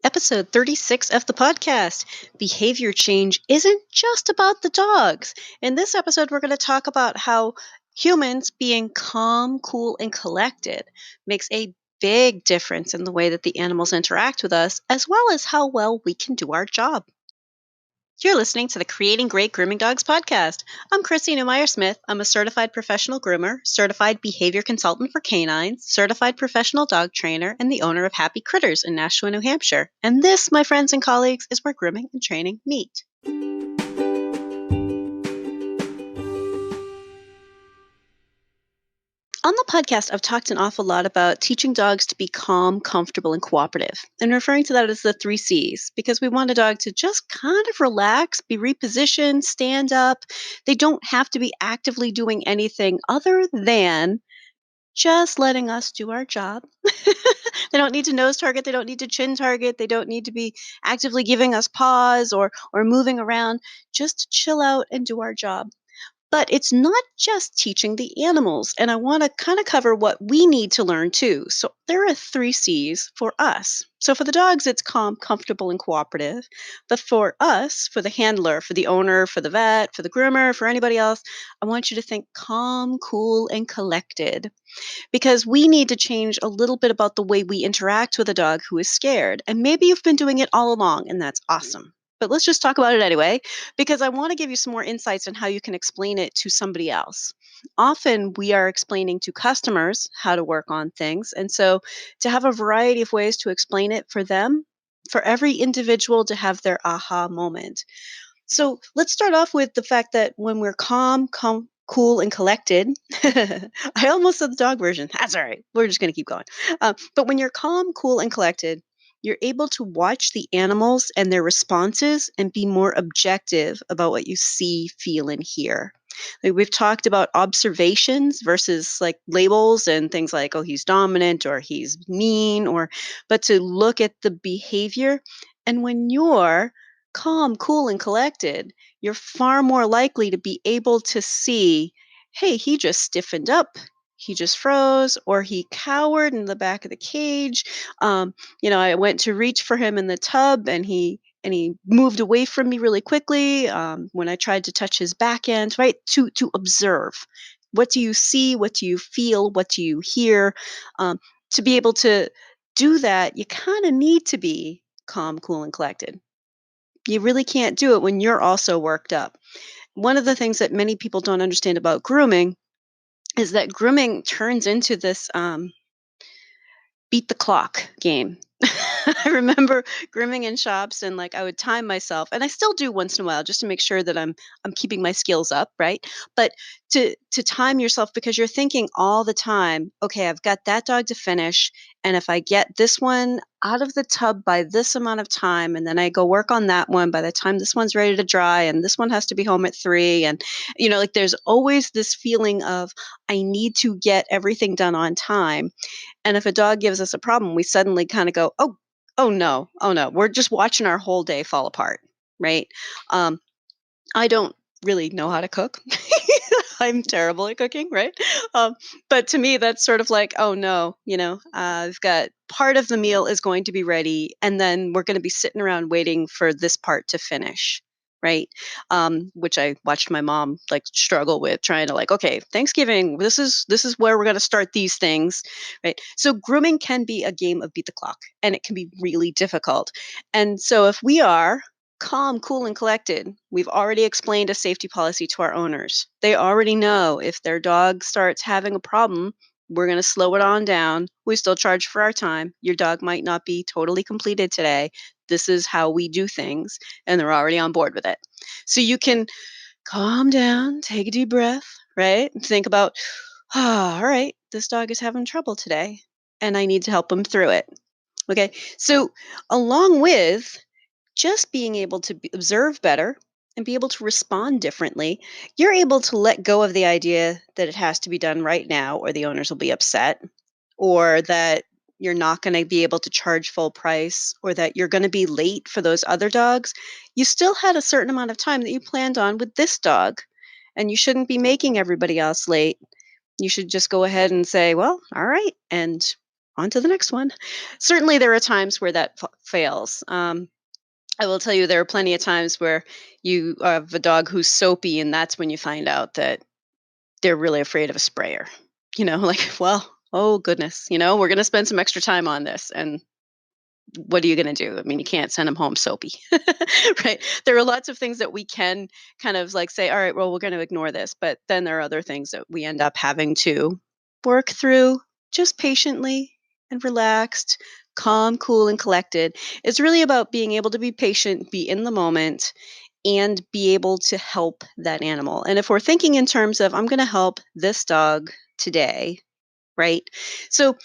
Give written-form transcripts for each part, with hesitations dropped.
Episode 36 of the podcast. Behavior change isn't just about the dogs. In this episode, we're going to talk about how humans being calm, cool, and collected makes a big difference in the way that the animals interact with us, as well as how well we can do our job. You're listening to the Creating Great Grooming Dogs podcast. I'm Chrissy Newmeyer Smith. I'm a certified professional groomer, certified behavior consultant for canines, certified professional dog trainer, and the owner of Happy Critters in Nashua, New Hampshire. And this, my friends and colleagues, is where grooming and training meet. On the podcast, I've talked an awful lot about teaching dogs to be calm, comfortable, and cooperative, and referring to that as the 3 C's, because we want a dog to just kind of relax, be repositioned, stand up. They don't have to be actively doing anything other than just letting us do our job. They don't need to nose target, they don't need to chin target, they don't need to be actively giving us paws or moving around, just to chill out and do our job. But it's not just teaching the animals, and I want to kind of cover what we need to learn too. So there are 3 C's for us. So for the dogs, it's calm, comfortable, and cooperative. But for us, for the handler, for the owner, for the vet, for the groomer, for anybody else, I want you to think calm, cool, and collected. Because we need to change a little bit about the way we interact with a dog who is scared. And maybe you've been doing it all along, and that's awesome. But let's just talk about it anyway, because I want to give you some more insights on how you can explain it to somebody else. Often we are explaining to customers how to work on things. And so to have a variety of ways to explain it for them, for every individual to have their aha moment. So let's start off with the fact that when we're calm, cool, and collected, I almost said the dog version. That's all right. We're just going to keep going. But when you're calm, cool, and collected, you're able to watch the animals and their responses and be more objective about what you see, feel, and hear. Like we've talked about observations versus like labels and things like, oh, he's dominant or he's mean, but to look at the behavior. And when you're calm, cool, and collected, you're far more likely to be able to see, hey, he just stiffened up. He just froze, or he cowered in the back of the cage. I went to reach for him in the tub, and he moved away from me really quickly when I tried to touch his back end. Right, to observe. What do you see? What do you feel? What do you hear? To be able to do that, you kind of need to be calm, cool, and collected. You really can't do it when you're also worked up. One of the things that many people don't understand about grooming is that grooming turns into this beat the clock game. I remember grooming in shops and like I would time myself, and I still do once in a while just to make sure that I'm keeping my skills up, right? But to time yourself, because you're thinking all the time, okay, I've got that dog to finish, and if I get this one out of the tub by this amount of time, and then I go work on that one by the time this one's ready to dry, and this one has to be home at 3, and like there's always this feeling of I need to get everything done on time. And if a dog gives us a problem, we suddenly kind of go, oh no, oh no. We're just watching our whole day fall apart, right? Um, I don't really know how to cook. I'm terrible at cooking, right? But to me, that's sort of like, oh no, I've got part of the meal is going to be ready, and then we're going to be sitting around waiting for this part to finish, right? Which I watched my mom like struggle with, trying to like, okay, Thanksgiving, this is where we're going to start these things, right? So grooming can be a game of beat the clock, and it can be really difficult. And so if we are calm, cool, and collected, we've already explained a safety policy to our owners. They already know if their dog starts having a problem, we're going to slow it on down. We still charge for our time. Your dog might not be totally completed today. This is how we do things, and they're already on board with it. So you can calm down, take a deep breath, right? And think about, all right, this dog is having trouble today, and I need to help him through it. Okay, so along with just being able to observe better and be able to respond differently, you're able to let go of the idea that it has to be done right now or the owners will be upset, or that you're not going to be able to charge full price, or that you're going to be late for those other dogs. You still had a certain amount of time that you planned on with this dog, and you shouldn't be making everybody else late. You should just go ahead and say, well, all right, and on to the next one. Certainly, there are times where that fails. I will tell you, there are plenty of times where you have a dog who's soapy, and that's when you find out that they're really afraid of a sprayer. Like, well, oh goodness, we're going to spend some extra time on this. And what are you going to do? I mean, you can't send them home soapy, right? There are lots of things that we can kind of like say, all right, well, we're going to ignore this. But then there are other things that we end up having to work through just patiently and relaxed, calm, cool, and collected. It's really about being able to be patient, be in the moment, and be able to help that animal. And if we're thinking in terms of, I'm going to help this dog today, right? So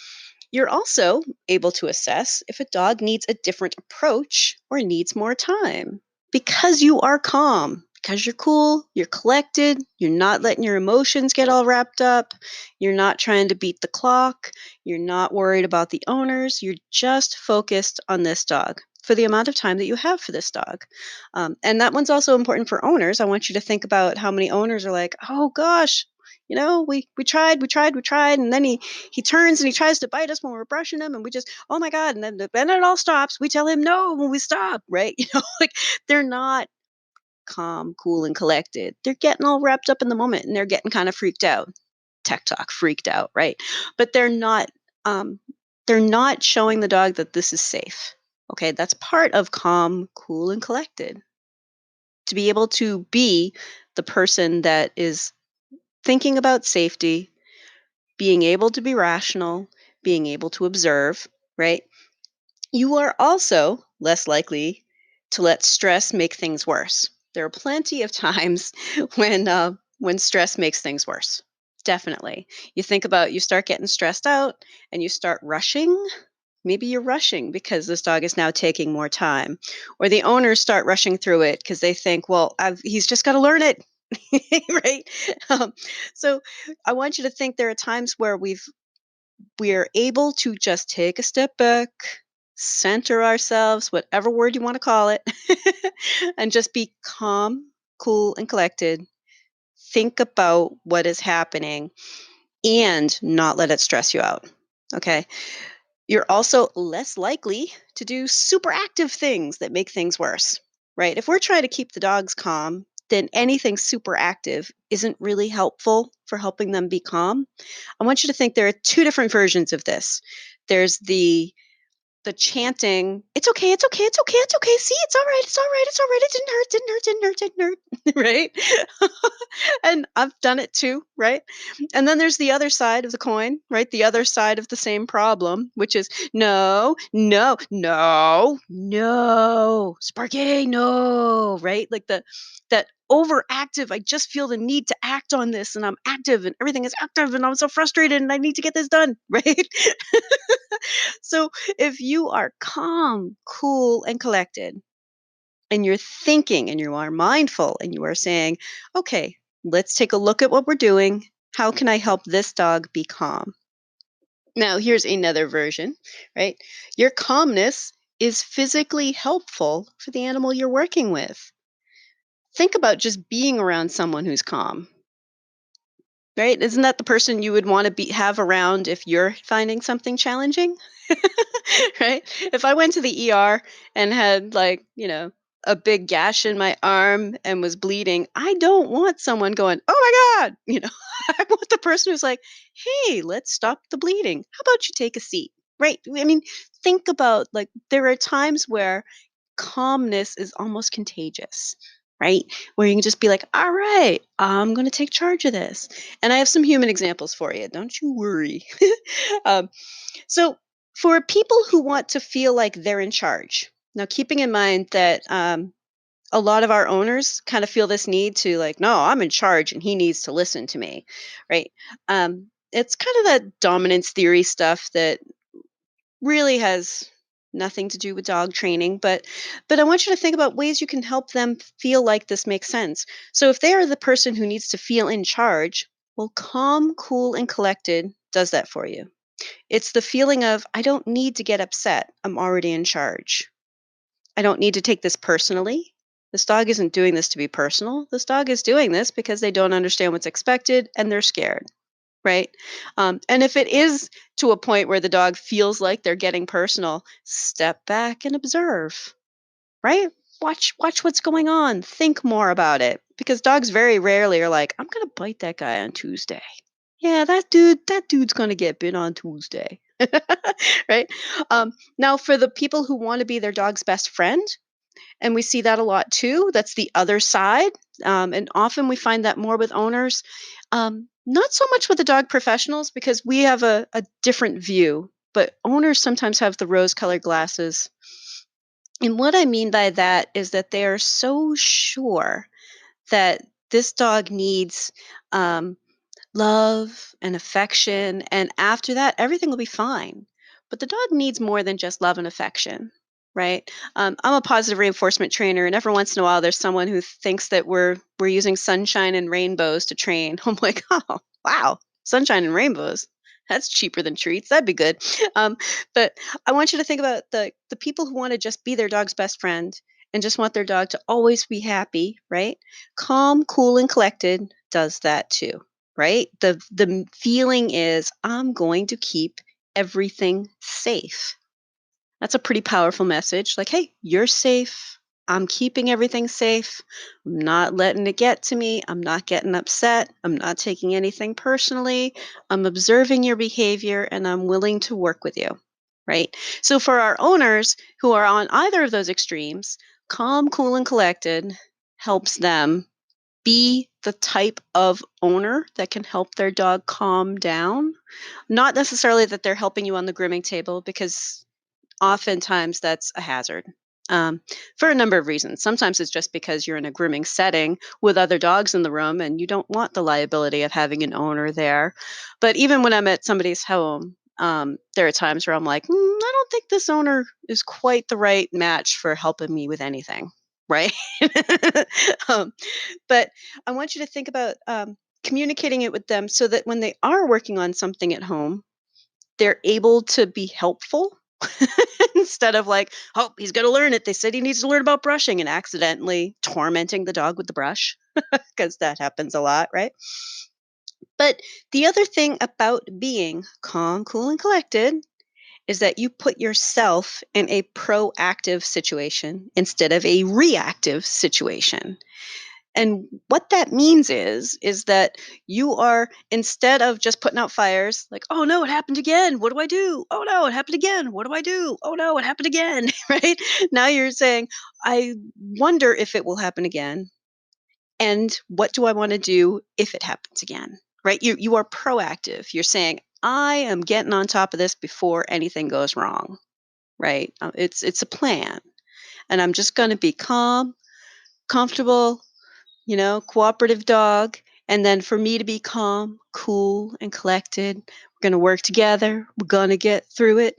you're also able to assess if a dog needs a different approach or needs more time because you are calm, because you're cool, you're collected, you're not letting your emotions get all wrapped up, you're not trying to beat the clock, you're not worried about the owners, you're just focused on this dog for the amount of time that you have for this dog. And that one's also important for owners. I want you to think about how many owners are like, oh gosh, we tried, and then he turns and he tries to bite us when we're brushing him, and we just, oh my god, and then it all stops. We tell him no when we stop, right? Like, they're not calm, cool, and collected. They're getting all wrapped up in the moment, and they're getting kind of freaked out. Tech talk, freaked out, right? But um they're not showing the dog that this is safe. Okay, that's part of calm, cool, and collected. To be able to be the person that is thinking about safety, being able to be rational, being able to observe, right? You are also less likely to let stress make things worse. There are plenty of times when stress makes things worse. Definitely. You start getting stressed out and you start rushing. Maybe you're rushing because this dog is now taking more time, or the owners start rushing through it because they think, well, he's just got to learn it, right? Um, so I want you to think there are times where we're able to just take a step back, center ourselves, whatever word you want to call it, and just be calm, cool, and collected. Think about what is happening and not let it stress you out. Okay. You're also less likely to do super active things that make things worse, right? If we're trying to keep the dogs calm, then anything super active isn't really helpful for helping them be calm. I want you to think there are two different versions of this. There's the chanting, "It's okay, it's okay, it's okay, it's okay. See, it's all right, it's all right, it's all right. It didn't hurt, didn't hurt, didn't hurt, didn't hurt." Right? And I've done it too, right? And then there's the other side of the coin, right? The other side of the same problem, which is no, no, no, no, Sparky, no, right? Like that overactive, I just feel the need to act on this, and I'm active and everything is active and I'm so frustrated and I need to get this done, right? So if you are calm, cool, and collected, and you're thinking and you are mindful and you are saying, okay, let's take a look at what we're doing. How can I help this dog be calm? Now, here's another version, right? Your calmness is physically helpful for the animal you're working with. Think about just being around someone who's calm. Right? Isn't that the person you would want to have around if you're finding something challenging? Right? If I went to the ER and had, like, a big gash in my arm and was bleeding, I don't want someone going, "Oh my god." I want the person who's like, "Hey, let's stop the bleeding. How about you take a seat?" Right? I mean, think about, like, there are times where calmness is almost contagious, right? Where you can just be like, all right, I'm going to take charge of this. And I have some human examples for you. Don't you worry. um, so, for people who want to feel like they're in charge, now keeping in mind that a lot of our owners kind of feel this need to, like, no, I'm in charge and he needs to listen to me, right? It's kind of that dominance theory stuff that really has nothing to do with dog training, but I want you to think about ways you can help them feel like this makes sense. So if they are the person who needs to feel in charge, well, calm, cool, and collected does that for you. It's the feeling of, I don't need to get upset, I'm already in charge. I don't need to take this personally. This dog isn't doing this to be personal. This dog is doing this because they don't understand what's expected and they're scared. right? And if it is to a point where the dog feels like they're getting personal, step back and observe, right? Watch what's going on. Think more about it because dogs very rarely are like, "I'm gonna bite that guy on Tuesday." Yeah, that dude's gonna get bit on Tuesday, right? Now, for the people who want to be their dog's best friend, and we see that a lot too. That's the other side. And often we find that more with owners. Not so much with the dog professionals because we have a different view, but owners sometimes have the rose colored glasses. And what I mean by that is that they are so sure that this dog needs um, love and affection. And after that, everything will be fine. But the dog needs more than just love and affection, right? I'm a positive reinforcement trainer, and every once in a while, there's someone who thinks that we're using sunshine and rainbows to train. I'm like, oh wow, sunshine and rainbows. That's cheaper than treats. That'd be good. Um, but I want you to think about the people who want to just be their dog's best friend and just want their dog to always be happy, right? Calm, cool, and collected does that too, right? The feeling is I'm going to keep everything safe. That's a pretty powerful message. Like, hey, you're safe. I'm keeping everything safe. I'm not letting it get to me. I'm not getting upset. I'm not taking anything personally. I'm observing your behavior and I'm willing to work with you. Right. So, for our owners who are on either of those extremes, calm, cool, and collected helps them be the type of owner that can help their dog calm down. Not necessarily that they're helping you on the grooming table, because oftentimes that's a hazard. For a number of reasons. Sometimes it's just because you're in a grooming setting with other dogs in the room and you don't want the liability of having an owner there. But even when I'm at somebody's home, there are times where I'm like, I don't think this owner is quite the right match for helping me with anything. Right. um, but I want you to think about communicating it with them so that when they are working on something at home, they're able to be helpful instead of like, oh, he's going to learn it. They said he needs to learn about brushing and accidentally tormenting the dog with the brush because that happens a lot, right? But the other thing about being calm, cool, and collected is that you put yourself in a proactive situation instead of a reactive situation. And what that means is that you are, instead of just putting out fires, like, "Oh no, it happened again. What do I do? Oh no, it happened again. What do I do? Oh no, it happened again." Right? Now you're saying, "I wonder if it will happen again, and what do I want to do if it happens again?" Right? You are proactive. You're saying, "I am getting on top of this before anything goes wrong." Right? It's a plan, and I'm just going to be calm, comfortable, cooperative dog. And then for me to be calm, cool, and collected, we're going to work together. We're going to get through it.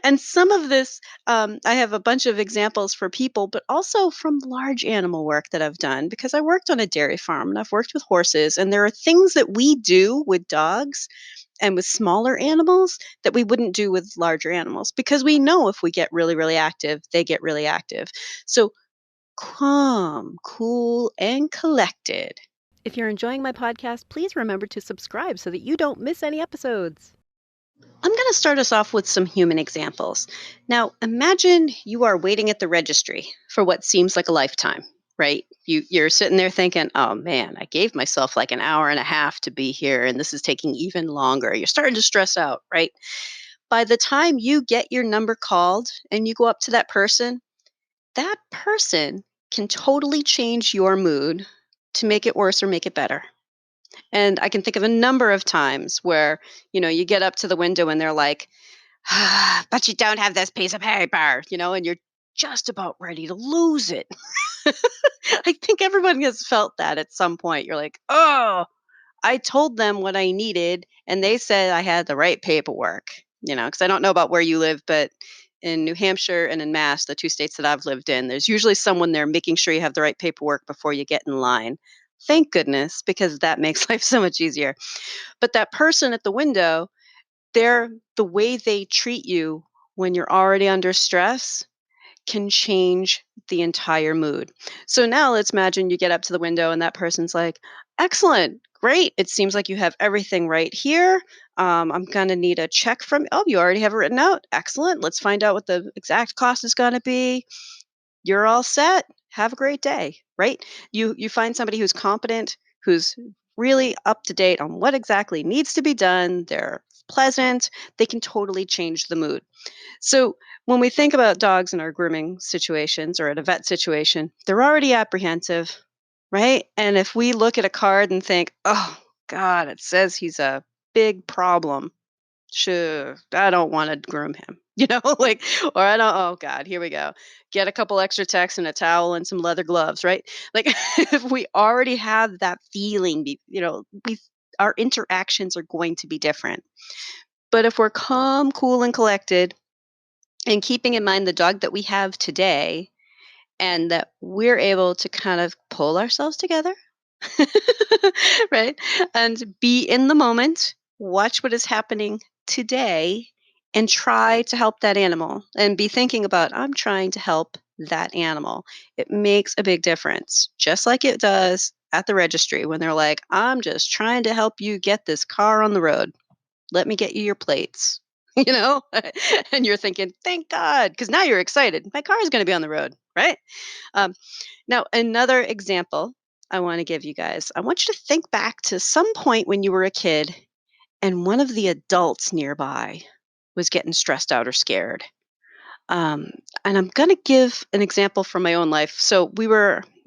And some of this, I have a bunch of examples for people, but also from large animal work that I've done because I worked on a dairy farm and I've worked with horses. And there are things that we do with dogs and with smaller animals that we wouldn't do with larger animals because we know if we get really, really active, they get really active. So calm, cool, and collected. If you're enjoying my podcast, please remember to subscribe so that you don't miss any episodes. I'm going to start us off with some human examples. Now, imagine you are waiting at the registry for what seems like a lifetime, right? You're sitting there thinking, oh man, I gave myself like an hour and a half to be here, and this is taking even longer. You're starting to stress out, right? By the time you get your number called and you go up to that person can totally change your mood to make it worse or make it better. And I can think of a number of times where, you get up to the window and they're like, but you don't have this piece of paper, and you're just about ready to lose it. I think everyone has felt that at some point. You're like, oh, I told them what I needed and they said I had the right paperwork, because I don't know about where you live, but in New Hampshire and in Mass, the two states that I've lived in, there's usually someone there making sure you have the right paperwork before you get in line. Thank goodness, because that makes life so much easier. But that person at the window, the way they treat you when you're already under stress can change the entire mood. So now let's imagine you get up to the window and that person's like, "Excellent. Great. It seems like you have everything right here. I'm going to need a check from. Oh, you already have it written out. Excellent. Let's find out what the exact cost is going to be. You're all set. Have a great day. Right? You find somebody who's competent, who's really up to date on what exactly needs to be done. They're pleasant. They can totally change the mood. So when we think about dogs in our grooming situations or at a vet situation, they're already apprehensive, right? And if we look at a card and think, oh, God, it says he's a big problem. Sure, I don't want to groom him, like, or I don't, oh God, here we go. Get a couple extra tacks and a towel and some leather gloves, right? Like, if we already have that feeling, our interactions are going to be different. But if we're calm, cool, and collected, and keeping in mind the dog that we have today, and that we're able to kind of pull ourselves together, right? And be in the moment, watch what is happening today, and try to help that animal and be thinking about, I'm trying to help that animal. It makes a big difference, just like it does at the registry when they're like, I'm just trying to help you get this car on the road. Let me get you your plates. You know, and you're thinking, thank God, because now you're excited. My car is going to be on the road, right? Um, Now, another example I want to give you guys. I want you to think back to some point when you were a kid and one of the adults nearby was getting stressed out or scared. Um, and I'm going to give an example from my own life.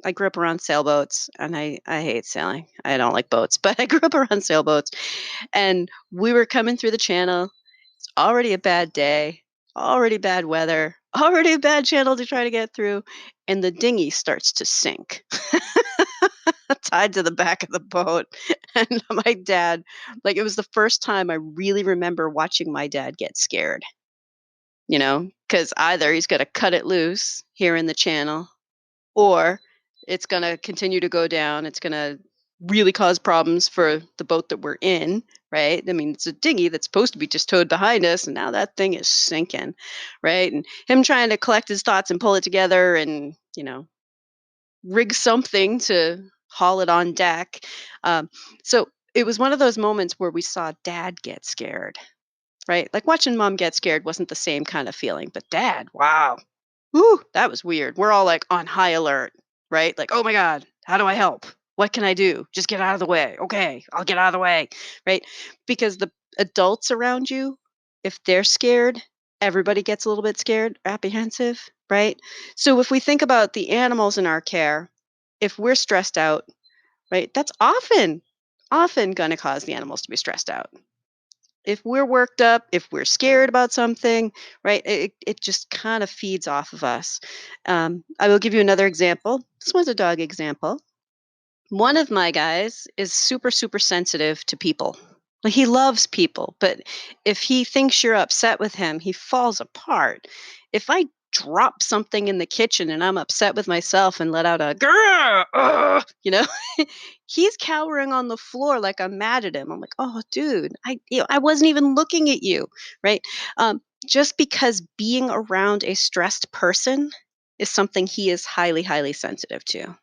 I grew up around sailboats and I hate sailing. I don't like boats, but I grew up around sailboats and we were coming through the channel. It's already a bad day, already bad weather, already a bad channel to try to get through. And the dinghy starts to sink, tied to the back of the boat. And my dad, like, it was the first time I really remember watching my dad get scared, because either he's going to cut it loose here in the channel or it's going to continue to go down. It's going to really cause problems for the boat that we're in, right? I mean, it's a dinghy that's supposed to be just towed behind us, and now that thing is sinking, right? And him trying to collect his thoughts and pull it together and, rig something to haul it on deck. Um, so it was one of those moments where we saw dad get scared, right? Like watching mom get scared wasn't the same kind of feeling, but dad, wow. Ooh, that was weird. We're all like on high alert, right? Like, oh my God, how do I help? What can I do? Just get out of the way. Okay, I'll get out of the way, right? Because the adults around you, if they're scared, everybody gets a little bit scared, apprehensive, right? So if we think about the animals in our care, if we're stressed out, right, that's often going to cause the animals to be stressed out. If we're worked up, if we're scared about something, right, it just kind of feeds off of us. I will give you another example. This one's a dog example. One of my guys is super, super sensitive to people. Like, he loves people, but if he thinks you're upset with him, he falls apart. If I drop something in the kitchen and I'm upset with myself and let out a grr, he's cowering on the floor like I'm mad at him. I'm like, oh, dude, I wasn't even looking at you, right? Just because being around a stressed person is something he is highly, highly sensitive to.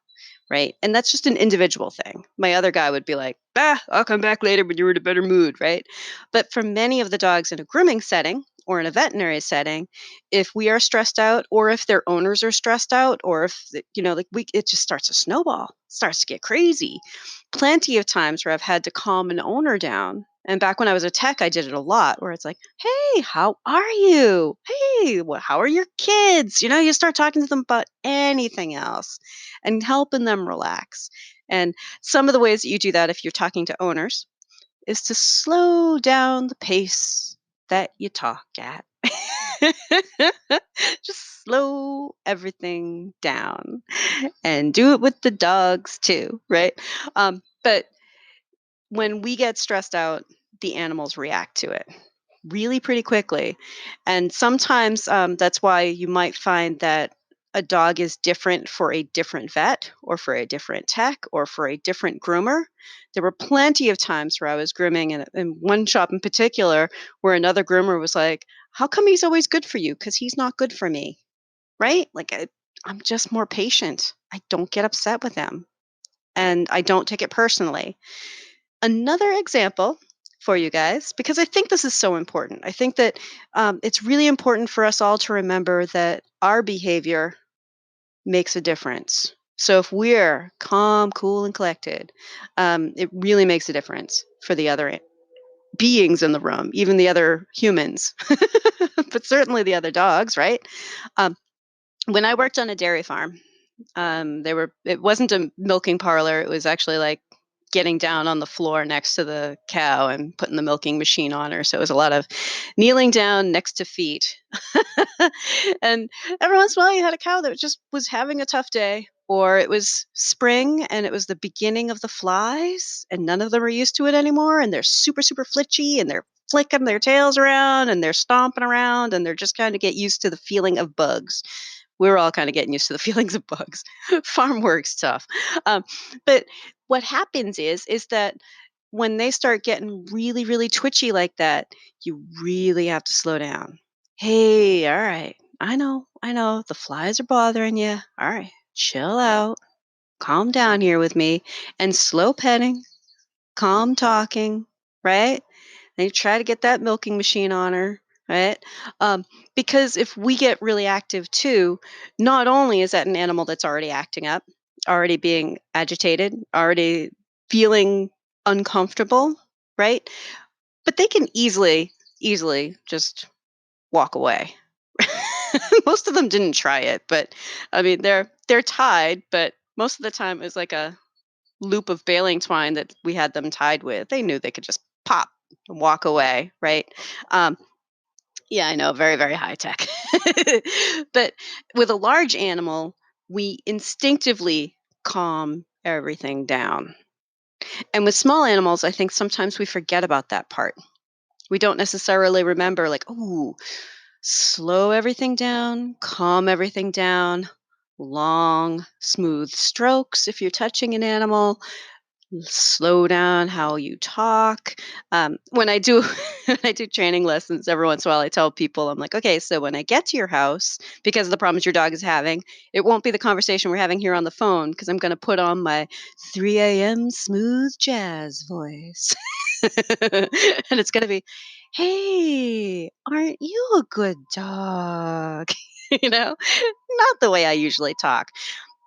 Right. And that's just an individual thing. My other guy would be like, I'll come back later when you're in a better mood. Right. But for many of the dogs in a grooming setting or in a veterinary setting, if we are stressed out or if their owners are stressed out or if, it just starts to snowball, starts to get crazy. Plenty of times where I've had to calm an owner down. And back when I was a tech, I did it a lot where it's like, hey, how are you? Hey, how are your kids? You start talking to them about anything else and helping them relax. And some of the ways that you do that if you're talking to owners is to slow down the pace that you talk at. Just slow everything down and do it with the dogs too, right? But when we get stressed out, the animals react to it really pretty quickly. And sometimes that's why you might find that a dog is different for a different vet or for a different tech or for a different groomer. There were plenty of times where I was grooming, and in one shop in particular, where another groomer was like, how come he's always good for you? Because he's not good for me, right? Like, I'm just more patient. I don't get upset with him and I don't take it personally. Another example for you guys, because I think this is so important. I think that it's really important for us all to remember that our behavior makes a difference. So if we're calm, cool, and collected, it really makes a difference for the other beings in the room, even the other humans, but certainly the other dogs, right? Um, when I worked on a dairy farm, it wasn't a milking parlor. It was actually like getting down on the floor next to the cow and putting the milking machine on her. So it was a lot of kneeling down next to feet. And every once in a while you had a cow that just was having a tough day, or it was spring and it was the beginning of the flies and none of them are used to it anymore, and they're super super flitchy and they're flicking their tails around and they're stomping around and they're just kind of get used to the feeling of bugs. We're all kind of getting used to the feelings of bugs. Farm work's tough. Um, but what happens is that when they start getting really, really twitchy like that, you really have to slow down. Hey, all right. I know. The flies are bothering you. All right. Chill out. Calm down here with me. And slow petting, calm talking, right? And you try to get that milking machine on her, right? Um, because if we get really active too, not only is that an animal that's already acting up, already being agitated, already feeling uncomfortable, right? But they can easily just walk away. Most of them didn't try it, but I mean they're tied, but most of the time it was like a loop of baling twine that we had them tied with. They knew they could just pop and walk away, right? Um, yeah, I know, very, very high tech. But with a large animal, we instinctively calm everything down. And with small animals, I think sometimes we forget about that part. We don't necessarily remember, like, oh, slow everything down, calm everything down, long, smooth strokes if you're touching an animal, slow down how you talk. When I do when I do training lessons, every once in a while, I tell people, I'm like, okay, so when I get to your house, because of the problems your dog is having, it won't be the conversation we're having here on the phone because I'm going to put on my 3 a.m. smooth jazz voice, and it's going to be, hey, aren't you a good dog? Not the way I usually talk.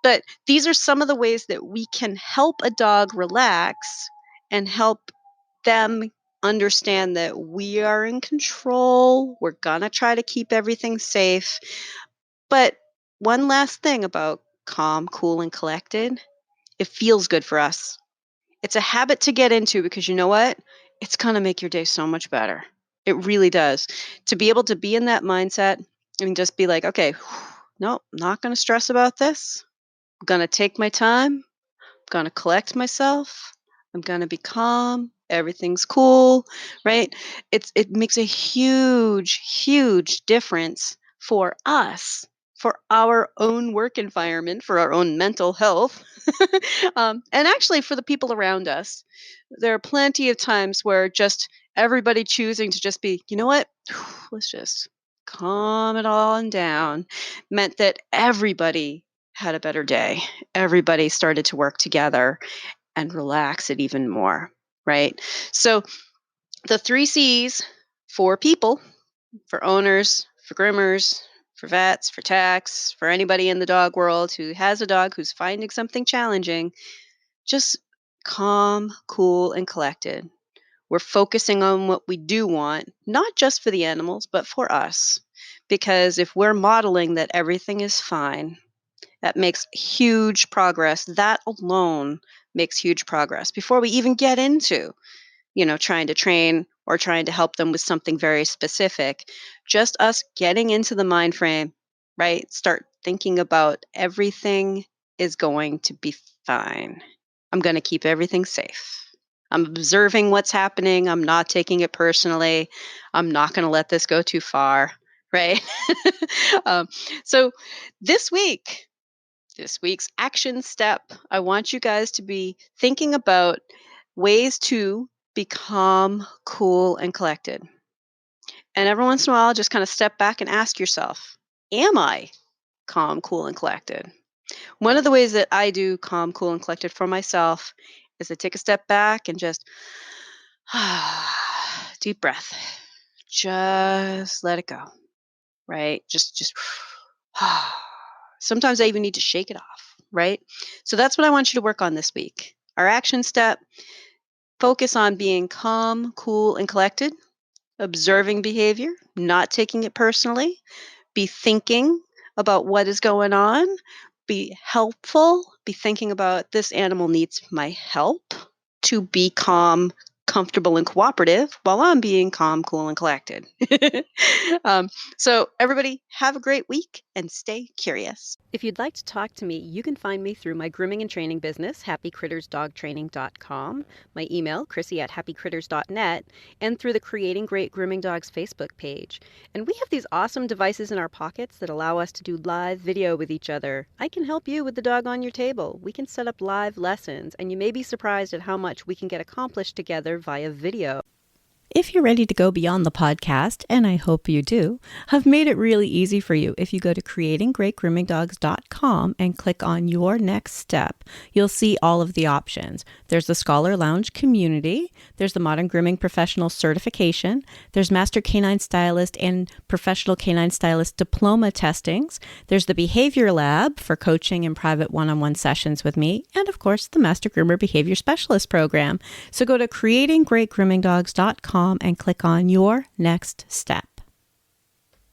But these are some of the ways that we can help a dog relax and help them understand that we are in control. We're going to try to keep everything safe. But one last thing about calm, cool, and collected, it feels good for us. It's a habit to get into because you know what? It's going to make your day so much better. It really does. To be able to be in that mindset and just be like, okay, no, I'm not going to stress about this. I'm going to take my time, gonna collect myself. I'm gonna be calm. Everything's cool, right? It makes a huge, huge difference for us, for our own work environment, for our own mental health, and actually for the people around us. There are plenty of times where just everybody choosing to just be, you know what? Let's just calm it all on down meant that everybody had a better day. Everybody started to work together and relax it even more, right? So the 3 C's for people, for owners, for groomers, for vets, for techs, for anybody in the dog world who has a dog who's finding something challenging, just calm, cool, and collected. We're focusing on what we do want, not just for the animals, but for us. Because if we're modeling that everything is fine, that makes huge progress. That alone makes huge progress before we even get into, trying to train or trying to help them with something very specific. Just us getting into the mind frame, right? Start thinking about everything is going to be fine. I'm going to keep everything safe. I'm observing what's happening. I'm not taking it personally. I'm not going to let this go too far, right? um, so this week, this week's action step, I want you guys to be thinking about ways to become cool and collected. And every once in a while, just kind of step back and ask yourself, am I calm, cool, and collected? One of the ways that I do calm, cool, and collected for myself is I take a step back and just deep breath. Just let it go, right? Just sometimes I even need to shake it off, right? So that's what I want you to work on this week. Our action step: focus on being calm, cool, and collected, observing behavior, not taking it personally, be thinking about what is going on, be helpful, be thinking about this animal needs my help to be calm, comfortable, and cooperative while I'm being calm, cool, and collected. um, so, everybody, have a great week and stay curious. If you'd like to talk to me, you can find me through my grooming and training business, happycrittersdogtraining.com, my email, chrissy@happycritters.net, and through the Creating Great Grooming Dogs Facebook page. And we have these awesome devices in our pockets that allow us to do live video with each other. I can help you with the dog on your table. We can set up live lessons, and you may be surprised at how much we can get accomplished together via video. If you're ready to go beyond the podcast, and I hope you do, I've made it really easy for you. If you go to creatinggreatgroomingdogs.com and click on your next step, you'll see all of the options. There's the Scholar Lounge community, there's the Modern Grooming Professional certification, there's Master Canine Stylist and Professional Canine Stylist diploma testings, there's the Behavior Lab for coaching and private one-on-one sessions with me, and of course the Master Groomer Behavior Specialist program. So go to creatinggreatgroomingdogs.com and click on your next step.